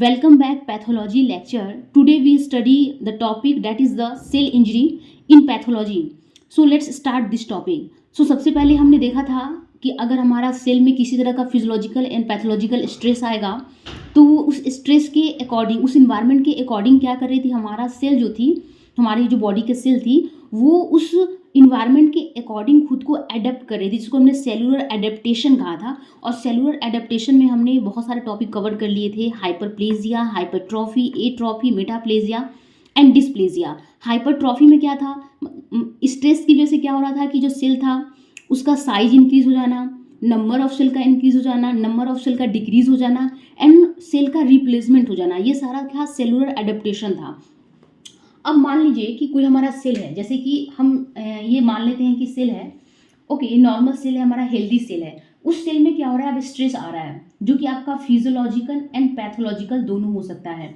Welcome back pathology lecture. Today we study the topic that is the cell injury in pathology. So let's start this topic. So सबसे पहले हमने देखा था कि अगर हमारा सेल में किसी तरह का फिजियोलॉजिकल एंड पैथोलॉजिकल स्ट्रेस आएगा तो उस स्ट्रेस के अकॉर्डिंग, उस इन्वायरमेंट के अकॉर्डिंग क्या कर रही थी, हमारा सेल जो थी, हमारी जो बॉडी के सेल थी, वो उस इन्वायरमेंट के अकॉर्डिंग खुद को एडेप्ट कर रही थी, जिसको हमने सेलुलर एडेप्टेशन कहा था। और सेलुलर एडेप्टेशन में हमने बहुत सारे टॉपिक कवर कर लिए थे, hyperplasia, hypertrophy, atrophy, metaplasia and dysplasia. Hypertrophy में क्या था, स्ट्रेस की वजह से क्या हो रहा था कि जो सेल था उसका साइज इंक्रीज हो जाना, नंबर ऑफ सेल का इंक्रीज हो जाना, नंबर ऑफ सेल का डिक्रीज हो जाना एंड सेल का रिप्लेसमेंट हो जाना, ये सारा क्या सेलुलर एडेप्टेशन था। अब मान लीजिए कि कोई हमारा सेल है, जैसे कि हम ये मान लेते हैं कि सेल है, ओके, ये नॉर्मल सेल है, हमारा हेल्दी सेल है। उस सेल में क्या हो रहा है, अब स्ट्रेस आ रहा है जो कि आपका फिजियोलॉजिकल एंड पैथोलॉजिकल दोनों हो सकता है।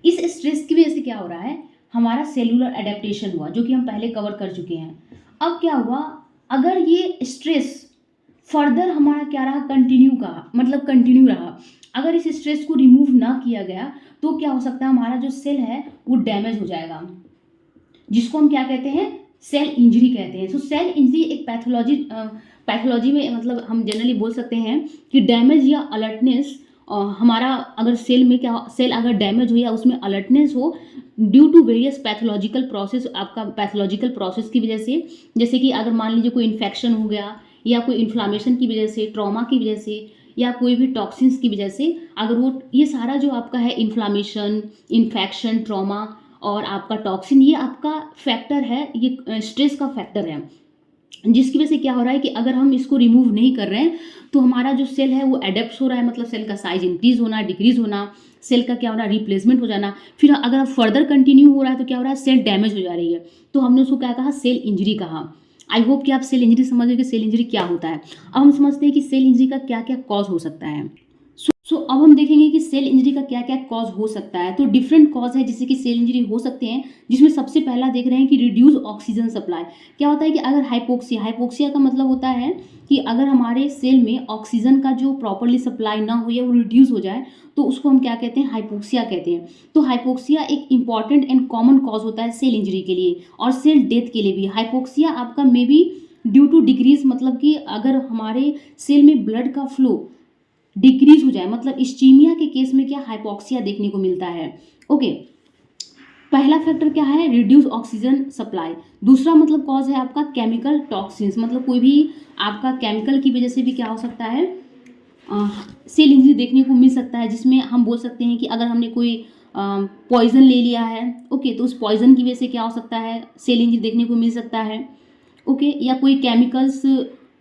इस स्ट्रेस की वजह से क्या हो रहा है, हमारा सेलुलर एडेप्टेशन हुआ, जो कि हम पहले कवर कर चुके हैं। अब क्या हुआ, अगर ये स्ट्रेस फर्दर हमारा क्या रहा, कंटिन्यू का मतलब कंटिन्यू रहा, अगर इस स्ट्रेस को रिमूव ना किया गया तो क्या हो सकता है, हमारा जो सेल है वो डैमेज हो जाएगा, जिसको हम क्या कहते हैं, सेल इंजरी कहते हैं। सो सेल इंजरी एक पैथोलॉजी में मतलब हम जनरली बोल सकते हैं कि डैमेज या अलर्टनेस, हमारा अगर सेल में क्या, सेल अगर डैमेज हो या उसमें अलर्टनेस हो due to various pathological process, आपका पैथोलॉजिकल प्रोसेस की वजह से, जैसे कि अगर मान लीजिए कोई इन्फेक्शन हो गया या कोई इन्फ्लामेशन की वजह से, ट्रॉमा की वजह से या कोई भी टॉक्सिन्स की वजह से, अगर वो ये सारा जो आपका है इन्फ्लामेशन, इन्फेक्शन, ट्रॉमा और आपका टॉक्सिन, ये आपका फैक्टर है, ये स्ट्रेस का फैक्टर है, जिसकी वजह से क्या हो रहा है कि अगर हम इसको रिमूव नहीं कर रहे हैं तो हमारा जो सेल है वो एडेप्ट हो रहा है, मतलब सेल का साइज इंक्रीज होना, डिक्रीज होना, सेल का क्या हो रहा है, रिप्लेसमेंट हो जाना। फिर अगर फर्दर कंटिन्यू हो रहा है तो क्या हो रहा है, सेल डैमेज हो जा रही है, तो हमने उसको क्या कहा, सेल इंजरी कहा। आई होप कि आप सेल इंजरी समझ गए कि सेल इंजरी क्या होता है। अब हम समझते हैं कि सेल इंजरी का क्या क्या कॉज हो सकता है। सो अब हम देखेंगे कि सेल इंजरी का क्या क्या कॉज हो सकता है। तो डिफरेंट कॉज है जिससे कि सेल इंजरी हो सकते हैं, जिसमें सबसे पहला देख रहे हैं कि रिड्यूस ऑक्सीजन सप्लाई। क्या होता है कि अगर हाइपोक्सिया का मतलब होता है कि अगर हमारे सेल में ऑक्सीजन का जो प्रॉपरली सप्लाई ना हो या वो रिड्यूस हो जाए तो उसको हम क्या कहते हैं, हाइपोक्सिया कहते हैं। तो हाइपोक्सिया एक इंपॉर्टेंट एंड कॉमन कॉज होता है सेल इंजरी के लिए और सेल डेथ के लिए भी। हाइपोक्सिया आपका may be due to decrease, मतलब कि अगर हमारे सेल में ब्लड का फ्लो डिक्रीज हो जाए, मतलब इस्चीमिया के केस में क्या हाइपोक्सिया देखने को मिलता है। ओके, पहला फैक्टर क्या है, रिड्यूस ऑक्सीजन सप्लाई। दूसरा मतलब कॉज है आपका केमिकल टॉक्सिन्स, मतलब कोई भी आपका केमिकल की वजह से भी क्या हो सकता है, सेल इंजरी देखने को मिल सकता है, जिसमें हम बोल सकते हैं कि अगर हमने कोई पॉइजन ले लिया है, ओके, तो उस पॉइजन की वजह से क्या हो सकता है, सेल इंजरी देखने को मिल सकता है। ओके, या कोई केमिकल्स,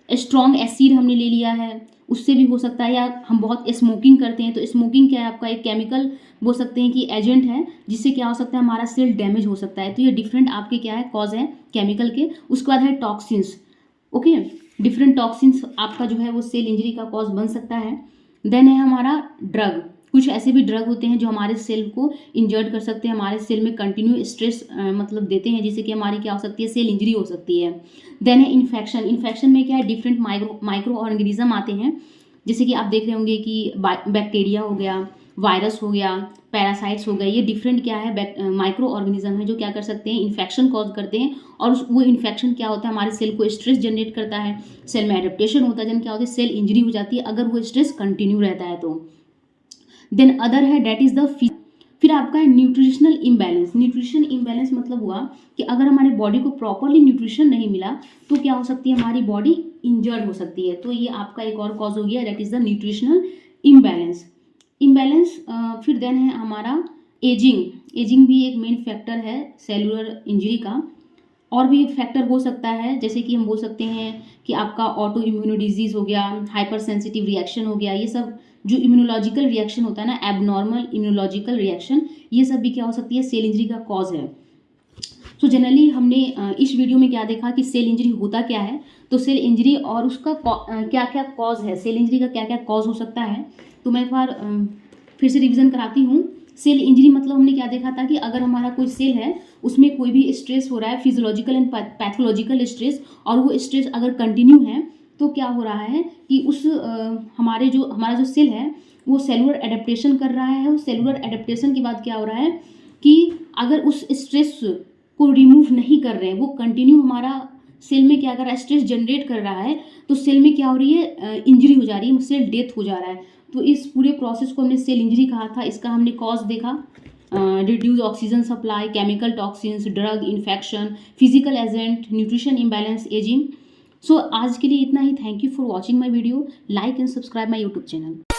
स्ट्रॉन्ग एसिड हमने ले लिया है, उससे भी हो सकता है। या हम बहुत स्मोकिंग करते हैं, तो स्मोकिंग क्या है, आपका एक केमिकल बोल सकते हैं कि एजेंट है, जिससे क्या हो सकता है, हमारा सेल डैमेज हो सकता है। तो ये डिफरेंट आपके क्या है, कॉज है केमिकल के। उसके बाद है टॉक्सिन्स। ओके, डिफरेंट टॉक्सिन्स आपका जो है वो सेल इंजरी का कॉज बन सकता है। देन है हमारा ड्रग। कुछ ऐसे भी ड्रग होते हैं जो हमारे सेल को इंजर्ड कर सकते हैं, हमारे सेल में कंटिन्यू स्ट्रेस मतलब देते हैं, जिससे कि हमारी क्या हो सकती है, सेल इंजरी हो सकती है। देन है इन्फेक्शन। इन्फेक्शन में क्या है, डिफरेंट माइक्रो ऑर्गेनिज्म आते हैं, जैसे कि आप देख रहे होंगे कि बैक्टीरिया हो गया, वायरस हो गया, पैरासाइट्स हो गए, ये डिफरेंट क्या है, माइक्रो ऑर्गेनिज्म है जो क्या कर सकते हैं, इन्फेक्शन कॉज करते हैं। और वो इन्फेक्शन क्या होता है, हमारे सेल को स्ट्रेस जनरेट करता है, सेल में एडेप्टेशन होता है, जन क्या होता है, सेल इंजरी हो जाती है अगर वो स्ट्रेस कंटिन्यू रहता है तो। देन अदर है डेट इज द फिर आपका है न्यूट्रिशनल इम्बैलेंस। न्यूट्रिशन इम्बैलेंस मतलब हुआ कि अगर हमारे बॉडी को प्रॉपरली न्यूट्रिशन नहीं मिला तो क्या हो सकती है, हमारी बॉडी इंजर्ड हो सकती है। तो ये आपका एक और कॉज हो गया, that is the nutritional imbalance. फिर देन है हमारा एजिंग। एजिंग भी एक मेन फैक्टर है सेलुलर इंजरी का। और भी फैक्टर हो सकता है, जैसे कि हम बोल सकते हैं कि आपका ऑटो इम्यूनो डिजीज़ हो गया, हाइपर सेंसिटिव रिएक्शन हो गया, ये सब जो इम्यूनोलॉजिकल रिएक्शन होता है ना, एबनॉर्मल इम्यूनोलॉजिकल रिएक्शन, ये सब भी क्या हो सकती है, सेल इंजरी का कॉज है। तो जनरली हमने इस वीडियो में क्या देखा कि सेल इंजरी होता क्या है, तो सेल इंजरी और उसका क्या क्या कॉज है, सेल इंजरी का क्या क्या कॉज हो सकता है। तो मैं एक बार फिर से रिवीजन कराती हूँ। सेल इंजरी मतलब हमने क्या देखा था कि अगर हमारा कोई सेल है उसमें कोई भी स्ट्रेस हो रहा है, फिजियोलॉजिकल एंड पैथोलॉजिकल स्ट्रेस, और वो स्ट्रेस अगर कंटिन्यू है तो क्या हो रहा है कि हमारा जो सेल है वो सेलुलर एडेप्टेशन कर रहा है। उस सेलुलर एडेप्टेशन के बाद क्या हो रहा है कि अगर उस स्ट्रेस को रिमूव नहीं कर रहे हैं, वो कंटिन्यू हमारा सेल में क्या कर रहा है, स्ट्रेस जनरेट कर रहा है, तो सेल में क्या हो रही है, इंजरी हो जा रही है, सेल डेथ हो जा रहा है। तो इस पूरे प्रोसेस को हमने सेल इंजरी कहा था। इसका हमने कॉज देखा, reduce oxygen supply, chemical toxins, drug infection, physical agent, nutrition imbalance, ageing. So आज के लिए इतना ही। Thank you for watching my video. Like and subscribe my YouTube channel.